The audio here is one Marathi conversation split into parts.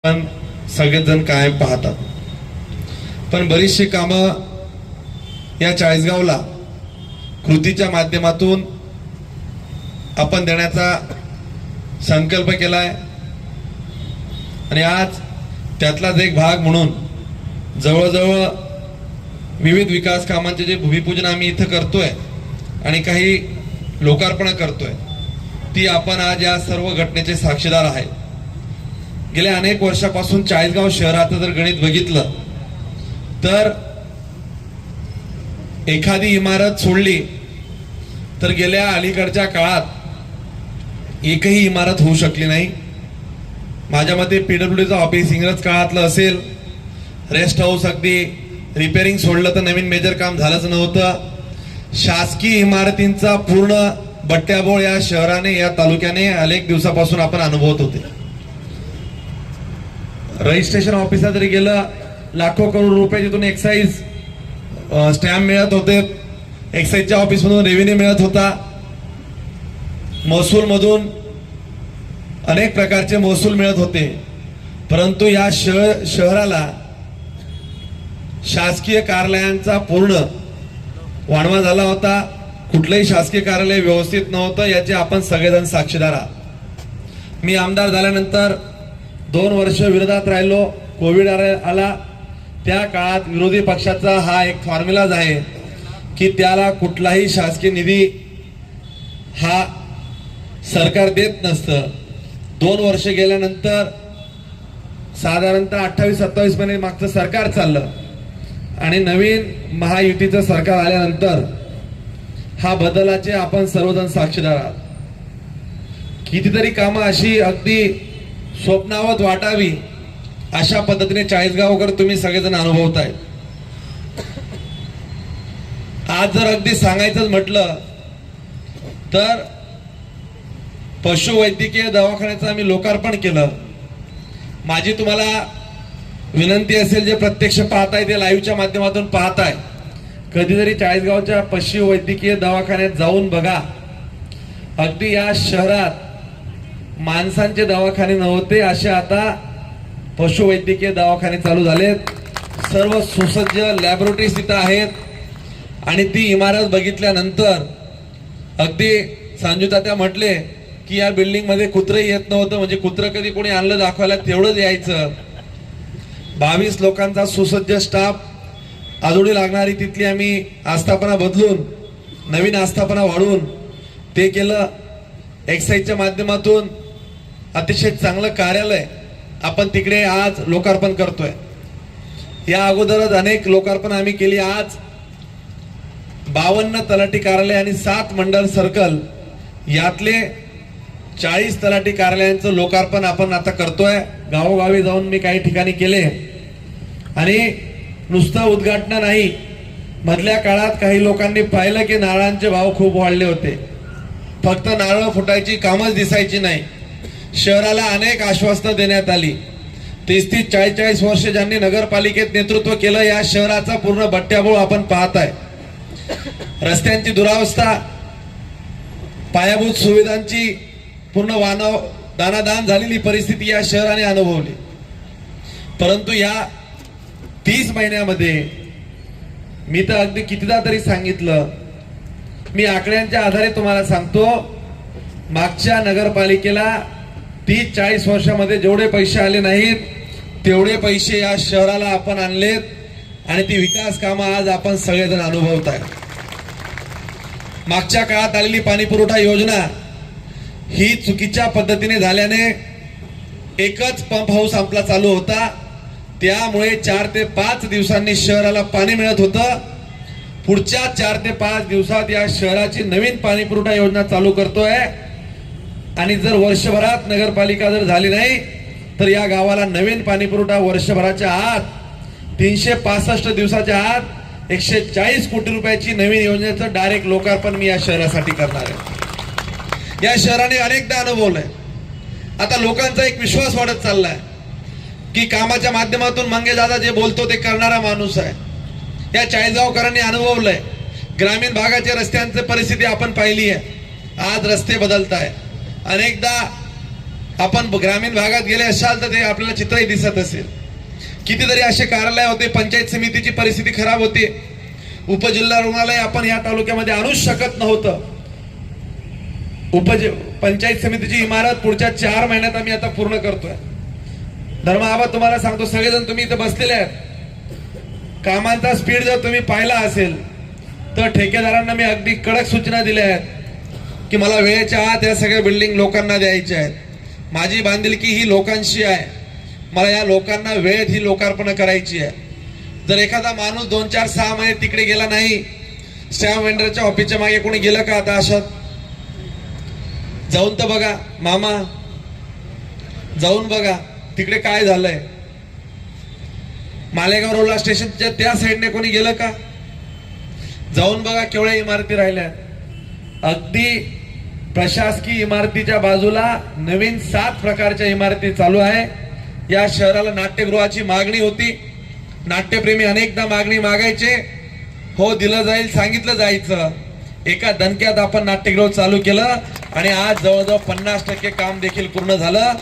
पण सगळेच जण कायम पाहतात, पण बरीचशी कामं या चाळीसगावला कृतीच्या माध्यमातून आपण देण्याचा संकल्प केलाय आणि आज त्यातलाच एक भाग म्हणून जवळजवळ विविध विकास कामांचे जे भूमिपूजन आम्ही इथं करतोय आणि काही लोकार्पण करतोय, ती आपण आज या सर्व घटनेचे साक्षीदार आहे। गेल्या अनेक वर्षापासून चाळीसगाव शहराचं जर गणित बघितलं तर एखादी इमारत सोडली तर गेल्या अलीकडच्या काळात एकही इमारत होऊ शकली नाही। माझ्या मते पीडब्ल्यूडीचं ऑफिस इंग्रज काळातलं असेल, रेस्ट हाऊस अगदी रिपेअरिंग सोडलं तर नवीन मेजर काम झालंच नव्हतं। शासकीय इमारतींचा पूर्ण बट्ट्याबोळ या शहराने या तालुक्याने अनेक दिवसापासून आपण अनुभवत होते। रजिस्ट्रेशन ऑफिसला जरी गेलं, लाखो करोड रुपये तिथून एक्साइज स्टॅम्प मिळत होते, एक्साइजच्या ऑफिस मधून रेव्हेन्यू मिळत होता, महसूल मधून अनेक प्रकारचे महसूल मिळत होते। परंतु या शहराला शासकीय कार्यालयांचा पूर्ण वाणवा झाला होता। कुठलंही शासकीय कार्यालय व्यवस्थित नव्हतं, याचे आपण सगळेजण साक्षीदार आहात। मी आमदार झाल्यानंतर 2 वर्ष विरोधात राहिलो, कोविड आला। त्या काळात विरोधी पक्षाचा हा एक फॉर्म्युलाच आहे की त्याला कुठलाही शासकीय निधी हा सरकार देत नसतं। 2 वर्ष गेल्यानंतर साधारणतः 28-27 महिने मागचं सरकार चाललं आणि नवीन महायुतीचं सरकार आल्यानंतर हा बदलाचे आपण सर्वजण साक्षीदार आहात। कितीतरी कामं अशी अगदी स्वप्नावत वाटावी अशा पद्धतीने चाळीसगावकर तुम्ही सगळेजण अनुभवताय। आज जर अगदी सांगायचं म्हटलं तर पशुवैद्यकीय दवाखान्याचं आम्ही लोकार्पण केलं। माझी तुम्हाला विनंती असेल, जे प्रत्यक्ष पाहताय ते लाईव्हच्या माध्यमातून पाहताय, कधीतरी चाळीसगावच्या पशुवैद्यकीय दवाखान्यात जाऊन बघा। अगदी या शहरात माणसांचे दवाखाने नव्हते, असे आता पशुवैद्यकीय दवाखाने चालू झालेत। सर्व सुसज्ज लॅबोरेटरीज तिथं आहेत आणि ती इमारत बघितल्यानंतर अगदी संजुतात्या म्हटले की या बिल्डिंग मध्ये कुत्रं येत नव्हतं, म्हणजे कुत्रं कधी कोणी आणलं दाखवायला तेवढंच यायचं। 22 लोकांचा सुसज्ज स्टाफ, आजोडी लागणारी तिथली आम्ही आस्थापना बदलून नवीन आस्थापना वाढवून ते केलं। एक्साइजच्या माध्यमातून अतिशय चांगलं कार्यालय आपण तिकडे आज लोकार्पण करतोय। या अगोदरच अनेक लोकार्पण आम्ही केली। आज 52 तलाठी कार्यालय आणि 7 मंडल सर्कल, यातले 40 तलाठी कार्यालयांचं लोकार्पण आपण आता करतोय। गावोगावी जाऊन मी काही ठिकाणी केले आणि नुसतं उद्घाटन नाही, मधल्या काळात काही लोकांनी पाहिलं की नारळांचे भाव खूप वाढले होते, फक्त नारळ फुटायची कामच दिसायची नाही। शहराला अनेक आश्वासनं देण्यात आली। 30-40 वर्ष ज्यांनी नगरपालिकेत नेतृत्व केलं, या शहराचा पूर्ण बट्ट्याबोळ आपण पाहताय। रस्त्यांची दुरावस्था, पायाभूत सुविधांची पूर्ण दानादान झालेली परिस्थिती या शहराने अनुभवली। परंतु या 30 महिन्यामध्ये मी तर अगदी कितीदा तरी सांगितलं, मी आकड्यांच्या आधारे तुम्हाला सांगतो, मागच्या नगरपालिकेला 30-40 वर्षामध्ये जेवढे पैसे आले नाहीत तेवढे पैसे या शहराला आपण आणलेत आणि ती विकास कामं आज आपण सगळेजण अनुभवताय। मागच्या काळात आलेली पाणी पुरवठा योजना ही चुकीच्या पद्धतीने झाल्याने एकच पंप हाऊस आपला चालू होता, त्यामुळे 4 ते 5 दिवसांनी शहराला पाणी मिळत होतं। पुढच्या 4 ते 5 दिवसात या शहराची नवीन पाणी पुरवठा योजना चालू करतोय आणि जर वर्षभरात नगरपालिका जर झाली नाही तर या गावाला नवीन पाणी पुरवठा वर्षभराच्या आत 365 दिवसाच्या आत 140 कोटी रुपयाची नवीन योजनेचं डायरेक्ट लोकार्पण मी या शहरासाठी करणार आहे। या शहराने अनेकदा अनुभवलंय। आता लोकांचा एक विश्वास वाढत चाललाय की कामाच्या माध्यमातून मंगेदादा जे बोलतो ते करणारा माणूस आहे। या चाळीसगावकरांनी अनुभवलंय। ग्रामीण भागाच्या रस्त्यांची परिस्थिती आपण पाहिली आहे, आज रस्ते बदलताय। अनेकदा आपण ग्रामीण भागात गेले असाल तर ते आपल्याला चित्रही दिसत असेल. कितीतरी असे कार्यालय होते, पंचायत समितीची परिस्थिती खराब होती, उपजिल्हा रुग्णालय आपण या तालुक्यामध्ये आणूच शकत नव्हतं. पंचायत समितीची इमारत पुढच्या 4 महिन्यात आम्ही आता पूर्ण करतोय. धर्माबा तुम्हाला सांगतो, सगळेजण तुम्ही इथे बसलेले आहेत, कामांचा स्पीड जर तुम्ही पाहिला असेल तर ठेकेदारांना मी अगदी कडक सूचना दिल्या आहेत की मला वेळेच्या आत या सगळ्या बिल्डिंग लोकांना द्यायच्या आहेत. माझी बांधिलकी ही लोकांशी आहे, मला या लोकांना वेळेत ही लोकार्पण करायची आहे. जर एखादा माणूस 2, 4, 6 महिने तिकडे गेला नाही, स्टॅम्प वेंडरच्या ऑफिसच्या मागे कोणी गेलं का? आता अशात जाऊन तर बघा मामा, जाऊन बघा तिकडे काय झालंय. मालेगाव रोडला स्टेशनच्या त्या साईडने कोणी गेलं का? जाऊन बघा केवढ्या इमारती राहिल्या. अगदी प्रशासकीय इमारतीच्या बाजूला नवीन 7 प्रकारच्या इमारती चालू आहे. या शहराला नाट्यगृहाची मागणी होती, नाट्यप्रेमी अनेकदा मागणी मागायचे, हो दिलं जाईल सांगितलं जायचं. एका दणक्यात आपण नाट्यगृह चालू केलं आणि आज जवळजवळ 50% काम देखील पूर्ण झालं.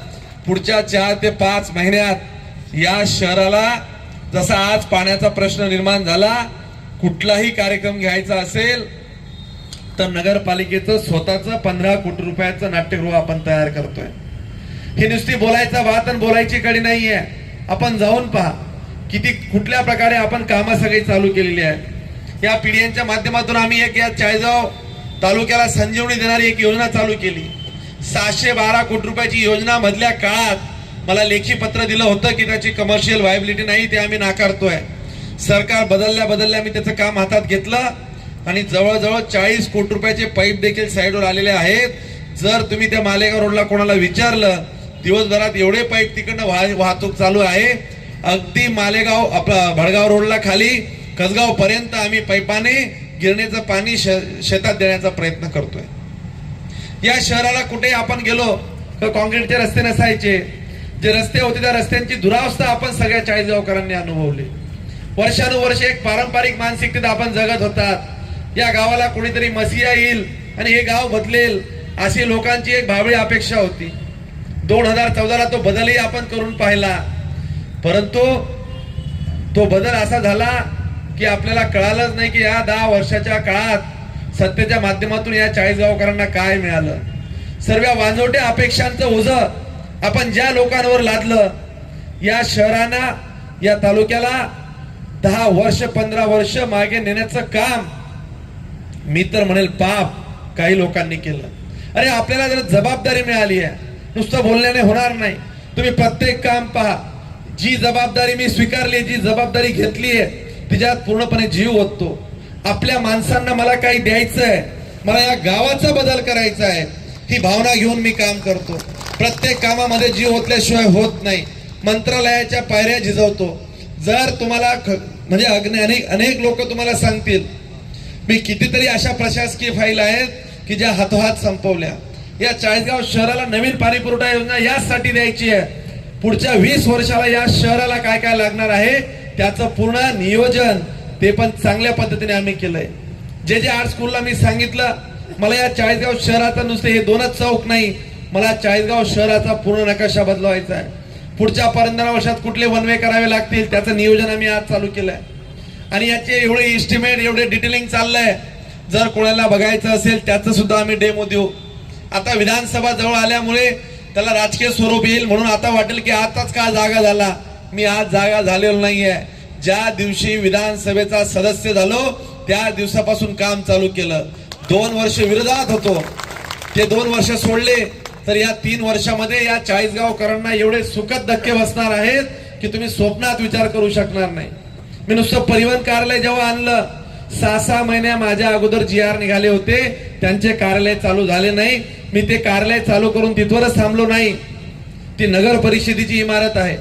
पुढच्या 4 ते 5 महिन्यात या शहराला जसा आज पाण्याचा प्रश्न निर्माण झाला, कुठलाही कार्यक्रम घ्यायचा असेल तर नगरपालिकेचं स्वतःचं 15 कोटी रुपयाचं नाट्यगृह आपण तयार करतोय. हे नुसती बोलायचा बात आणि बोलायची कडी नाहीये. आपण जाऊन पहा किती कुठल्या प्रकारे आपण कामं सगळी चालू केलेली आहेत. या पीडीएनच्या माध्यमातून आम्ही एक या चाळीसगाव तालुक्याला संजीवनी देणारी एक योजना चालू केली. 712 कोटी रुपयाची योजना मधल्या काळात मला लेखी पत्र दिलं होतं की त्याची कमर्शियल व्हायबिलिटी नाही, ते आम्ही नाकारतोय. सरकार बदलल्या मी त्याचं काम हातात घेतलं आणि जवळजवळ 40 कोटी रुपयाचे पाईप देखील साईडवर आलेले आहेत. जर तुम्ही त्या मालेगाव रोडला कोणाला विचारलं, दिवसभरात एवढे पाईप तिकडनं वाहतूक चालू आहे. अगदी मालेगाव आपला भडगाव रोडला खाली कसगाव पर्यंत आम्ही पाईपाने गिरणीचं पाणी शेतात देण्याचा प्रयत्न करतोय. या शहराला कुठे आपण गेलो तर काँक्रीटचे रस्ते नसायचे. जे रस्ते होते त्या रस्त्यांची दुरावस्था आपण सगळ्या चाळीसगावकरांनी अनुभवली. वर्षानुवर्ष एक पारंपरिक मानसिकतेत आपण जगत होतात. या गावाला कोणीतरी मसिया येईल आणि हे गाव बदलेल अशी लोकांची एक भाबडी अपेक्षा होती. 2014ला तो बदलही आपण करून पाहिला, परंतु तो बदल असा झाला की आपल्याला कळालंच नाही की या 10 वर्षाच्या काळात सत्तेच्या माध्यमातून या चाळीसगावकरांना काय मिळालं. सर्व वांजोट्या अपेक्षांचं ओझं आपण ज्या लोकांवर लादलं, या शहरांना या तालुक्याला 10 वर्ष 15 वर्ष मागे नेण्याचं काम मी तर म्हणेल पाप काही लोकांनी केलं. अरे आपल्याला जर जबाबदारी मिळाली आहे, नुसतं बोलण्याने होणार नाही. तुम्ही प्रत्येक काम पहा. जी जबाबदारी मी स्वीकारली, जी जबाबदारी घेतली आहे तिच्यात पूर्णपणे जीव ओततो. आपल्या माणसांना मला काही द्यायचं आहे, मला या गावाचा बदल करायचा आहे, ही भावना घेऊन मी काम करतो. प्रत्येक कामामध्ये जीव ओतल्याशिवाय होत नाही. मंत्रालयाच्या पायऱ्या झिजवतो. जर तुम्हाला म्हणजे अनेक लोक तुम्हाला सांगतील, मी कितीतरी अशा प्रशासकीय फाईल आहेत की ज्या हातोहात संपवल्या. या चाळीसगाव शहराला नवीन पाणी पुरवठा योजना यासाठी द्यायची आहे. पुढच्या 20 वर्षाला या शहराला काय काय लागणार आहे त्याचं पूर्ण नियोजन ते पण चांगल्या पद्धतीने आम्ही केलंय. जे आर्ट स्कूलला मी सांगितलं, मला या चाळीसगाव शहराचा नुसते हे 2च चौक नाही, मला चाळीसगाव शहराचा पूर्ण नकाशा बदलवायचा आहे. पुढच्या 15 वर्षात कुठले वनवे करावे लागतील त्याचं नियोजन आम्ही आज चालू केलंय आणि याचे एवढे इस्टिमेट एवढे डिटेलिंग चाललंय. जर कोणाला बघायचं असेल त्याचं सुद्धा आम्ही डेमो देऊ. आता विधानसभा जवळ आल्यामुळे त्याला राजकीय स्वरूप येईल म्हणून आता वाटेल की आताच का जागा झाला. मी आज जागा झालेलो नाहीये. ज्या दिवशी विधानसभेचा सदस्य झालो त्या दिवसापासून काम चालू केलं. 2 वर्ष विरोधात होतो, ते 2 वर्ष सोडले तर या 3 वर्षामध्ये या चाळीसगावकरांना एवढे सुखद धक्के बसणार आहेत की तुम्ही स्वप्नात विचार करू शकणार नाही. मी नुसतं परिवहन कार्यालय जेव्हा आणलं, 6 महिन्या माझ्या अगोदर GR निघाले होते, त्यांचे कार्यालय चालू झाले नाही. मी ते कार्यालय चालू करून तिथवरच थांबलो नाही. ती नगर परिषदेची इमारत आहे.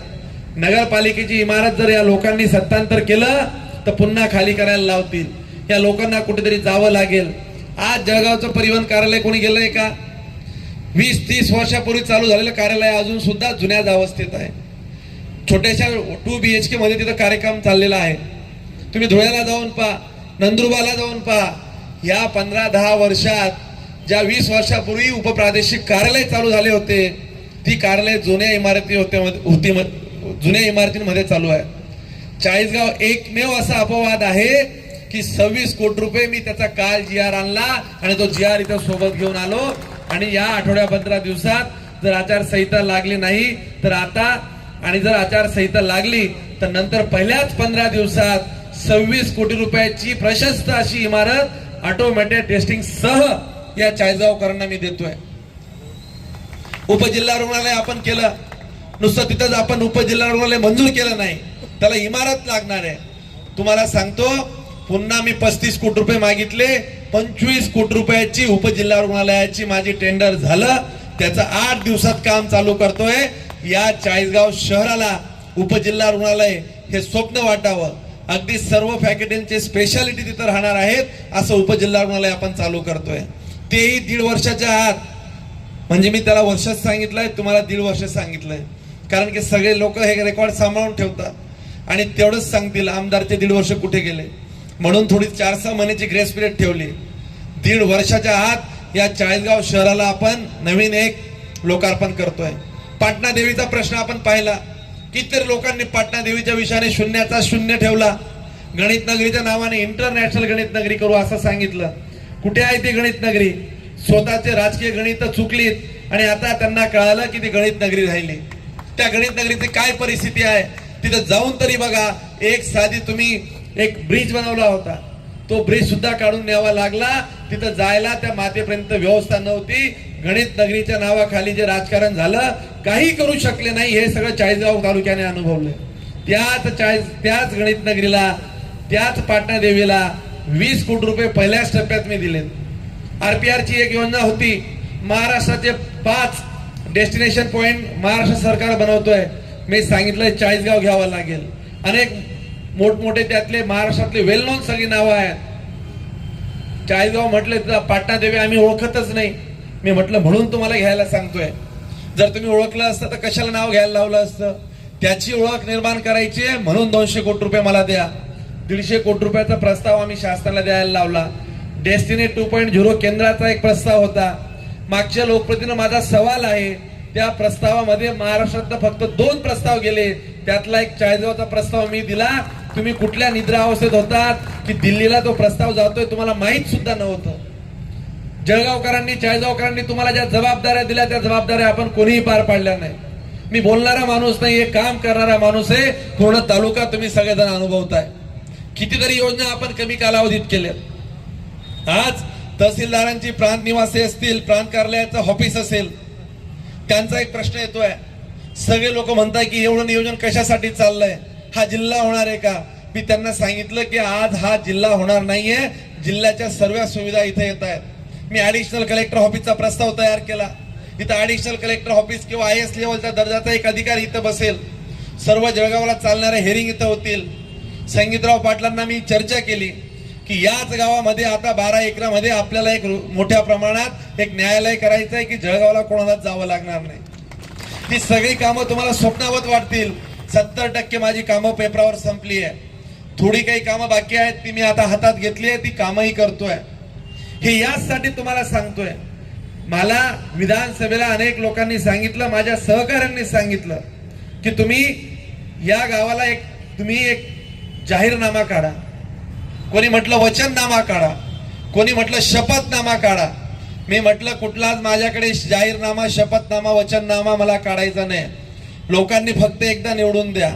नगरपालिकेची इमारत जर या लोकांनी सत्तांतर केलं तर पुन्हा खाली करायला लावतील. या लोकांना कुठेतरी जावं लागेल. आज जळगावचं परिवहन कार्यालय कोणी गेलंय का? 20-30 वर्षापूर्वी चालू झालेलं कार्यालय अजून सुद्धा जुन्याच अवस्थेत आहे. छोट्याशा 2 BHK मध्ये तिथं कार्यक्रम चाललेला आहे. तुम्ही धुळ्याला जाऊन पहा, नंदुरबारला जाऊन पहा. या 15-10 वर्षात ज्या 20 वर्षापूर्वी उपप्रादेशिक कार्यालय चालू झाले होते ती कार्यालय जुन्या इमारती जुन्या इमारतींमध्ये चालू आहे. चाळीसगाव एकमेव असा अपवाद आहे की 26 कोटी रुपये मी त्याचा काल GR आणला आणि तो GR इथं सोबत घेऊन आलो. आणि या आठवड्या 15 दिवसात जर आचारसंहिता लागली नाही तर आता, आणि जर आचारसंहिता लागली तर नंतर पहिल्याच 15 दिवसात 26 कोटी रुपयाची प्रशस्त अशी इमारत ऑटोमॅटिक टेस्टिंग सह या चाळीसगावकरांना मी देतोय. उपजिल्हा रुग्णालय आपण केलं, नुसतं तिथंच आपण उपजिल्हा रुग्णालय मंजूर केलं नाही, त्याला इमारत लागणार आहे. तुम्हाला सांगतो, पुन्हा मी 35 कोटी रुपये मागितले, 25 कोटी रुपयाची उपजिल्हा रुग्णालयाची माझी टेंडर झालं. त्याचं 8 दिवसात काम चालू करतोय. या चाळीसगाव शहराला उपजिल्हा रुग्णालय हे स्वप्न वाटावं. अगदी सर्व फॅकल्टींचे स्पेशालिटी तिथं राहणार आहेत, असं उपजिल्हा रुग्णालय आपण चालू करतोय. तेही 1.5 वर्षाच्या आत. म्हणजे मी त्याला वर्षच सांगितलंय, तुम्हाला 1.5 वर्ष सांगितलंय, कारण की सगळे लोक हे रेकॉर्ड सांभाळून ठेवतात आणि तेवढंच सांगतील आमदारचे 1.5 वर्ष कुठे गेले. म्हणून थोडी 4-6 महिन्याची ग्रेस पिरियड ठेवली. 1.5 वर्षाच्या आत या चाळीसगाव शहराला आपण नवीन एक लोकार्पण करतोय. पाटणा देवीचा प्रश्न आपण पाहिला. कितीतरी लोकांनी पाटणा देवीच्या विषयाने शून्याचा शून्य ठेवला. गणित नगरीच्या नावाने इंटरनॅशनल गणित नगरी करू असं सांगितलं. कुठे आहे ती गणित नगरी? स्वतःचे राजकीय गणित चुकलीत आणि आता त्यांना कळालं की ती गणित नगरी राहिली. त्या गणित नगरीची काय परिस्थिती आहे तिथं जाऊन तरी बघा. एक साधी तुम्ही एक ब्रिज बनवला होता, तो ब्रिज सुद्धा काढून न्यावा लागला. तिथं जायला त्या मातेपर्यंत व्यवस्था नव्हती. गणित नगरीच्या नावाखाली जे राजकारण झालं, काही करू शकले नाही. हे सगळं चाळीसगाव तालुक्याने अनुभवले. त्याच गणित नगरीला, त्याच पाटणा देवीला 20 कोटी रुपये पहिल्याच टप्प्यात मी दिले. RPRची एक योजना होती. महाराष्ट्राचे 5 डेस्टिनेशन पॉइंट महाराष्ट्र सरकार बनवतोय. मी सांगितलंय चाळीसगाव घ्यावं लागेल. अनेक मोठमोठे त्यातले महाराष्ट्रातले वेल नोन सगळी नावं आहेत. चाळीसगाव म्हटले तर पाटणा देवी आम्ही ओळखतच नाही. मी म्हटलं म्हणून तुम्हाला घ्यायला सांगतोय. जर तुम्ही ओळखलं असतं तर कशाला नाव घ्यायला लावलं असतं? त्याची ओळख निर्माण करायची आहे म्हणून 200 कोटी रुपये मला द्या. 150 कोटी रुपयाचा प्रस्ताव आम्ही शासनाला द्यायला लावला. डेस्टिनी 2.0 केंद्राचा एक प्रस्ताव होता. मागच्या लोकप्रतिनिधींना माझा सवाल आहे, त्या प्रस्तावामध्ये महाराष्ट्रात फक्त 2 प्रस्ताव गेले. त्यातला एक चाळीसगावचा प्रस्ताव मी दिला. तुम्ही कुठल्या निद्रा अवस्थेत होतात की दिल्लीला तो प्रस्ताव जातोय तुम्हाला माहित सुद्धा नव्हतं. जळगावकरांनी, चाळीसगावकरांनी तुम्हाला ज्या जबाबदाऱ्या दिल्या त्या जबाबदाऱ्या आपण कोणीही पार पाडल्या नाही. मी बोलणारा माणूस नाही, हे काम करणारा माणूस आहे. पूर्ण तालुका तुम्ही सगळेजण अनुभवताय. कितीतरी योजना आपण कमी कालावधीत केल्या. आज तहसीलदारांची प्रांत निवासी असतील, प्रांत कार्यालयाचं ऑफिस असेल, त्यांचा एक प्रश्न येतोय. सगळे लोक म्हणतात की एवढं नियोजन कशासाठी चाललंय, हा जिल्हा होणार आहे का? मी त्यांना सांगितलं की आज हा जिल्हा होणार नाहीये. जिल्ह्याच्या सर्व सुविधा इथे येत आहेत. मी ऍडिशनल कलेक्टर ऑफिसचा प्रस्ताव तयार केला. इथं ऍडिशनल कलेक्टर ऑफिस किंवा IS लेवलचा दर्जाचा एक अधिकारी इथं बसेल. सर्व जळगावला चालणारे हेरिंग इथं होतील. संगीतराव पाटलांना मी चर्चा केली की याच गावामध्ये आता 12 एकरामध्ये आपल्याला एक मोठ्या प्रमाणात एक न्यायालय करायचं आहे की जळगावला कोणालाच जावं लागणार नाही. ती सगळी कामं तुम्हाला स्वप्नावत वाटतील. 70% माझी कामं पेपरावर संपली आहे. थोडी काही कामं बाकी आहेत ती मी आता हातात घेतली आहे, ती कामही करतोय. हे याचसाठी तुम्हाला सांगतोय. मला विधानसभेला अनेक लोकांनी सांगितलं, माझ्या सहकाऱ्यांनी सांगितलं की तुम्ही या गावाला तुम्ही एक जाहीरनामा काढा. कोणी म्हटलं वचननामा काढा, कोणी म्हटलं शपथनामा काढा. मी म्हटलं कुठलाच माझ्याकडे जाहीरनामा, शपथनामा, वचननामा मला काढायचा नाही. लोकांनी फक्त एकदा निवडून द्या.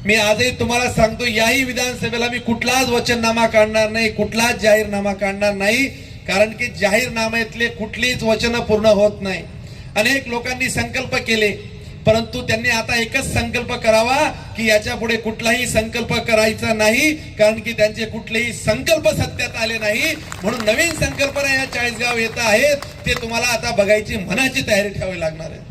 मी आजही तुम्हाला सांगतो, याही विधानसभेला मी कुठलाच वचननामा काढणार नाही, कुठलाच जाहीरनामा काढणार नाही. कारण की जाहीरनाम्यातले कुठलीच वचनं पूर्ण होत नाही. अनेक लोकांनी संकल्प केले, परंतु त्यांनी आता एकच संकल्प करावा की याच्या पुढे कुठलाही संकल्प करायचा नाही. कारण की त्यांचे कुठलेही संकल्प सत्यात आले नाही. म्हणून नवीन संकल्पना या चाळीसगाव येत आहेत. ते तुम्हाला आता बघायची, मनाची तयारी ठेवावी लागणार आहे.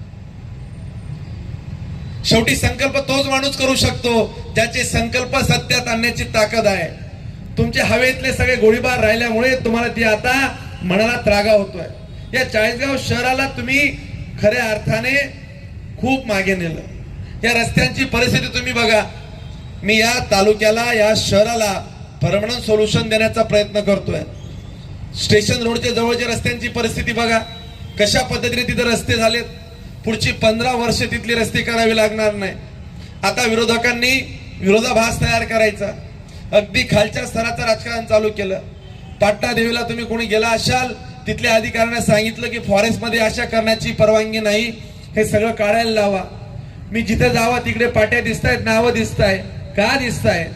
शेवटी संकल्प तोच माणूस करू शकतो ज्याचे संकल्प सत्यात आणण्याची ताकद आहे. तुमचे हवेतले सगळे गोळीबार राहिल्यामुळे तुम्हाला ती आता मनाला त्रागा होतोय. या चाळीसगाव शहराला तुम्ही खऱ्या अर्थाने खूप मागे नेलं. या रस्त्यांची परिस्थिती तुम्ही बघा. मी या तालुक्याला, या शहराला परमनंट सोल्युशन देण्याचा प्रयत्न करतोय. स्टेशन रोडच्या जवळच्या रस्त्यांची परिस्थिती बघा, कशा पद्धतीने तिथे रस्ते झालेत. पुढची 15 वर्ष तिथली रस्ते करावी लागणार नाही. आता विरोधकांनी विरोधाभास तयार करायचा, अगदी खालच्या स्तराचं राजकारण चालू केलं. पाटणा देवीला तुम्ही कोणी गेला असाल, तिथल्या अधिकाऱ्यांना सांगितलं की फॉरेस्ट मध्ये अशा करण्याची परवानगी नाही, हे सगळं काढायला लावा. मी जिथे जावा तिकडे पाट्या दिसतायत, नावं दिसताय. का दिसताय?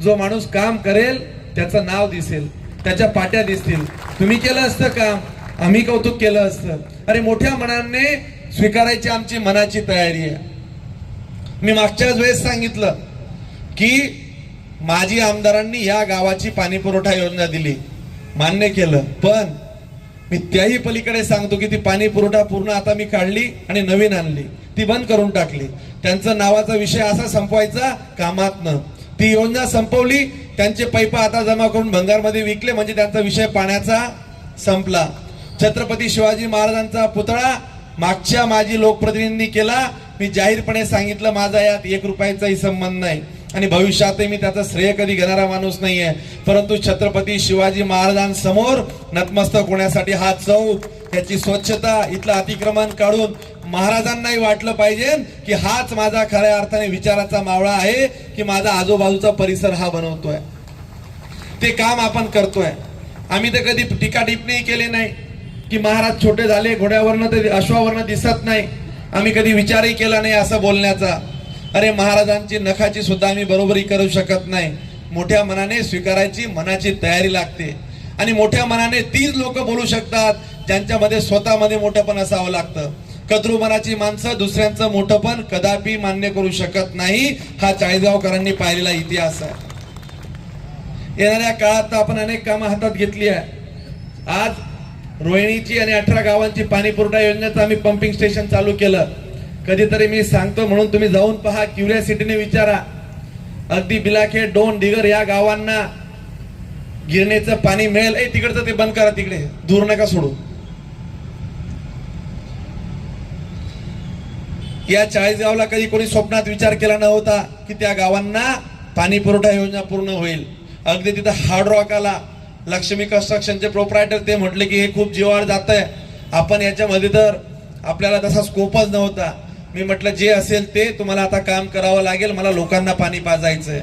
जो माणूस काम करेल त्याचं नाव दिसेल, त्याच्या पाट्या दिसतील. तुम्ही केलं असतं काम, आम्ही कौतुक केलं असतं. अरे मोठ्या मनाने स्वीकारायची आमची मनाची तयारी आहे. मी मागच्याच वेळेस सांगितलं की माजी आमदारांनी या गावाची पाणी पुरवठा योजना दिली, मान्य केलं. पण मी त्याही पलीकडे सांगतो की ती पाणी पुरवठा पूर्ण आता मी काढली आणि नवीन आणली, ती बंद करून टाकली. त्यांचा नावाचा विषय असा संपवायचा कामातनं. ती योजना संपवली, त्यांचे पैप आता जमा करून भंगारमध्ये विकले, म्हणजे त्यांचा विषय पाण्याचा संपला. छत्रपती शिवाजी महाराजांचा पुतळा मागच्या माजी लोकप्रतिनिधींनी केला. मी जाहीरपणे सांगितलं माझा यात 1 रुपयाचाही संबंध नाही आणि भविष्यातही मी त्याचं श्रेय कधी घेणारा माणूस नाहीये. परंतु छत्रपती शिवाजी महाराजांसमोर नतमस्तक होण्यासाठी हा चौक, याची स्वच्छता, इथलं अतिक्रमण काढून महाराजांनाही वाटलं पाहिजे की हाच माझा खऱ्या अर्थाने विचाराचा मावळा आहे, की माझा आजूबाजूचा परिसर हा बनवतोय. ते काम आपण करतोय. आम्ही तर कधी टीका टिप्पणी केली नाही की महाराज छोटे झाले, घोड्यावरनं ते अश्वावरनं दिसत नाही. आम्ही कधी विचारही केला नाही असं बोलण्याचा. अरे महाराजांची नखाची सुद्धा आम्ही बरोबरी करू शकत नाही. मोठ्या मनाने स्वीकारायची मनाची तयारी लागते आणि मोठ्या मनाने तीच लोक बोलू शकतात ज्यांच्यामध्ये स्वतःमध्ये मोठंपण असावं लागतं. कद्रू मनाची माणसं दुसऱ्यांचं मोठंपण कदापि मान्य करू शकत नाही. हा चाळीसगावकरांनी पाहिलेला इतिहास आहे. येणाऱ्या काळात आपण अनेक कामं हातात घेतली आहे. आज रोहिणीची आणि 18 गावांची पाणी पुरवठा योजनेचं आम्ही पंपिंग स्टेशन चालू केलं. कधीतरी मी सांगतो म्हणून तुम्ही जाऊन पहा, क्युरियोसिटीने विचारा. अगदी बिलाखेड, डोन, दिगर या गावांना गिरणीचं पाणी मिळेल. तिकडचं ते बंद करा, तिकडे दूर नका सोडू. या चाळीसगावला कधी कोणी स्वप्नात विचार केला नव्हता की त्या गावांना पाणी पुरवठा योजना पूर्ण होईल. अगदी तिथं हार्ड रॉक आला, लक्ष्मी कन्स्ट्रक्शनचे प्रोप्रायटर ते म्हटले की हे खूप जीवावर जात आहे, आपण याच्यामध्ये तर आपल्याला तसा स्कोपच नव्हता. मी म्हटलं जे असेल ते तुम्हाला आता काम करावं लागेल, मला लोकांना पाणी पाजायचंय.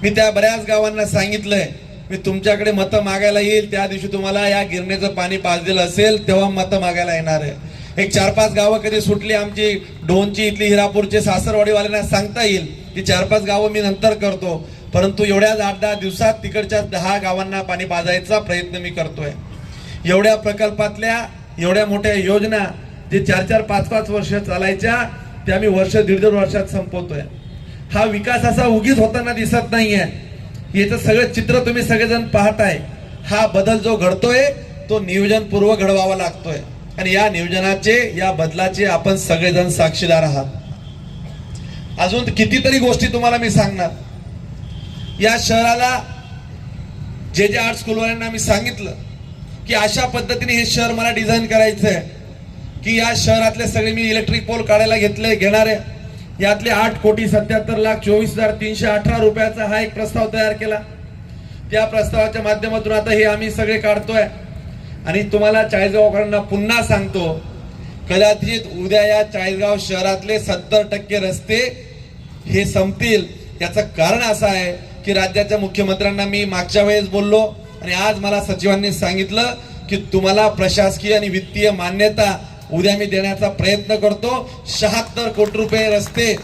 मी त्या बऱ्याच गावांना सांगितलंय मी तुमच्याकडे मतं मागायला येईल, त्या दिवशी तुम्हाला या गिरणीचं पाणी पाजलेलं असेल तेव्हा मतं मागायला येणार आहे. एक 4-5 गावं कधी सुटली आमची, डोनची, इथली, हिरापूरचे, सासरवाडीवाल्यांना सांगता येईल की 4-5 गावं मी नंतर करतो. परंतु एवढ्याच 8-10 दिवसात तिकडच्या 10 गावांना पाणी पाजायचा प्रयत्न मी करतोय. एवढ्या प्रकल्पातल्या एवढ्या मोठ्या योजना जे 4-4, 5-5 वर्ष चालायच्या त्या मी वर्ष 1.5 वर्षात संपवतोय. हा विकास असा उगीच होताना दिसत नाहीये. याचं सगळं चित्र तुम्ही सगळेजण पाहताय. हा बदल जो घडतोय तो नियोजनपूर्वक घडवावा लागतोय आणि या नियोजनाचे, या बदलाचे आपण सगळेजण साक्षीदार आहात. अजून कितीतरी गोष्टी तुम्हाला मी सांगणार. या शहराला जे आर्ट स्कूलवाल्यांना मी सांगितलं की अशा पद्धतीने हे शहर मला डिझाईन करायचंय की या शहरातले सगळे मी इलेक्ट्रिक पोल काढायला घेणार आहे. यातले 8,77,24,318 रुपयाचा हा एक प्रस्ताव तयार केला. त्या प्रस्तावाच्या माध्यमातून आता हे आम्ही सगळे काढतोय आणि तुम्हाला चाळीसगावकरांना पुन्हा सांगतो, कदाचित उद्या या चाळीसगाव शहरातले 70% रस्ते हे संपतील. याचं कारण असं आहे की राज्याच्या मुख्यमंत्र्यांना मी मागच्या वेळेस बोललो आणि आज मला सचिवांनी सांगितलं की तुम्हाला प्रशासकीय आणि वित्तीय मान्यता उद्या मी देण्याचा प्रयत्न करतो. 76 कोटी रुपये रस्ते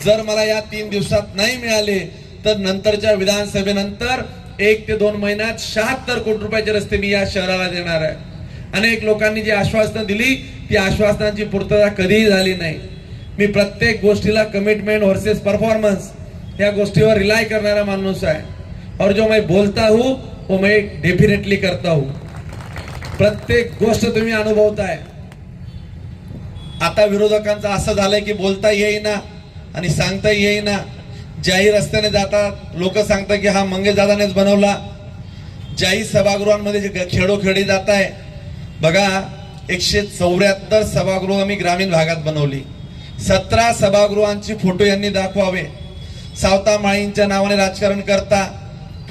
जर मला या 3 दिवसात नाही मिळाले तर नंतरच्या विधानसभेनंतर 1 ते 2 महिन्यात 76 कोटी रुपयाचे रस्ते मी या शहराला देणार आहे. अनेक लोकांनी जी आश्वासनं दिली ती आश्वासनांची पूर्तता कधीही झाली नाही. मी प्रत्येक गोष्टीला कमिटमेंट वर्सेस परफॉर्मन्स या गोष्टीवर रिलाय करणारा माणूस आहे और जो मैं बोलता हूं वो मैं डेफिनेटली करता हूं. प्रत्येक गोष्ट तुम्ही अनुभवताय. आता विरोधकांचं असं झालंय की बोलता येईना आणि सांगता येईना. ज्याही रस्त्याने जातात लोक सांगतात की हा मंगेशदादानेच बनवला. ज्याही सभागृहांमध्ये जे खेडोखेडी जात आहे बघा, 174 सभागृह आम्ही ग्रामीण भागात बनवली. 17 सभागृहांची फोटो यांनी दाखवावे. सावता माळींच्या नावाने राजकारण करता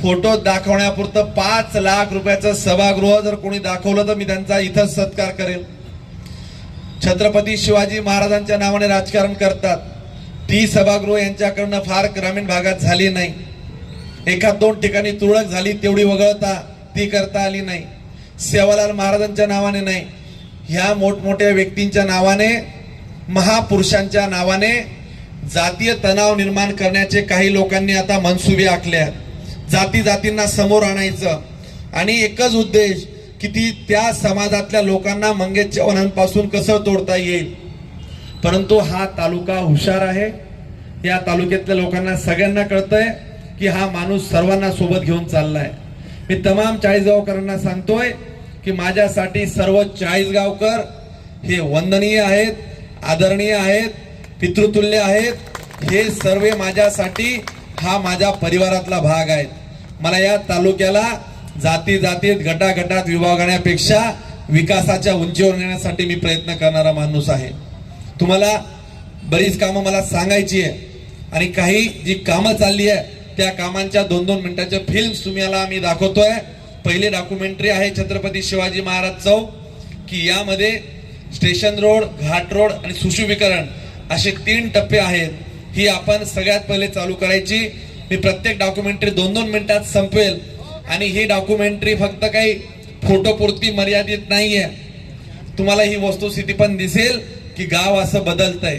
फोटो दाखवण्यापुरतं 5 लाख रुपयाचं सभागृह जर कोणी दाखवलं तर मी त्यांचा इथंच सत्कार करेल. छत्रपती शिवाजी महाराजांच्या नावाने राजकारण करतात. ती सभागृह यांच्याकडनं फार ग्रामीण भागात झाली नाही. एखाद दोन ठिकाणी तुरळक झाली, तेवढी वगळता ती करता आली नाही. सेवालाल महाराजांच्या नावाने नाही, ह्या मोठमोठ्या व्यक्तींच्या नावाने, महापुरुषांच्या नावाने जातीय तणाव निर्माण करण्याचे काही लोकांनी आता मनसुबे आखले आहेत. जाती जातींना समोर आणायचं आणि एकच उद्देश की ती त्या समाजातल्या लोकांना मंगेश चव्हाणांपासून कसं तोडता येईल. परंतु हा तालुका हुशार आहे. या तालुक्यातल्या लोकांना सगळ्यांना कळतंय की हा माणूस सर्वांना सोबत घेऊन चाललाय. मी तमाम चाळीसगावकरांना सांगतोय की माझ्यासाठी सर्व चाळीसगावकर हे वंदनीय आहेत, आदरणीय आहेत, पितृतुल्य आहेत. हे सर्व माझ्यासाठी हा माझ्या परिवारातला भाग आहेत. मला या तालुक्याला जाती जातीत गटागटात विभागण्यापेक्षा विकासाच्या उंचीवर नेण्यासाठी मी प्रयत्न करणारा माणूस आहे. तुम्हाला बरीच कामं मला सांगायची आहे आणि काही जी कामं चालली आहे त्या कामांच्या 2-2 मिनिटाच्या फिल्म्स तुम्हाला आम्ही दाखवतोय. पहिले डॉक्युमेंटरी आहे छत्रपती शिवाजी महाराज चौक, की यामध्ये स्टेशन रोड, घाट रोड आणि सुशोभीकरण असे 3 टप्पे आहेत. ही आपण सगळ्यात पहिले चालू करायची. मी प्रत्येक डॉक्युमेंटरी 2-2 मिनिटात संपवेल आणि ही डॉक्युमेंटरी फक्त काही फोटोपुरती मर्यादित नाहीये. तुम्हाला ही वस्तुस्थिती पण दिसेल की गाव असं बदलतंय.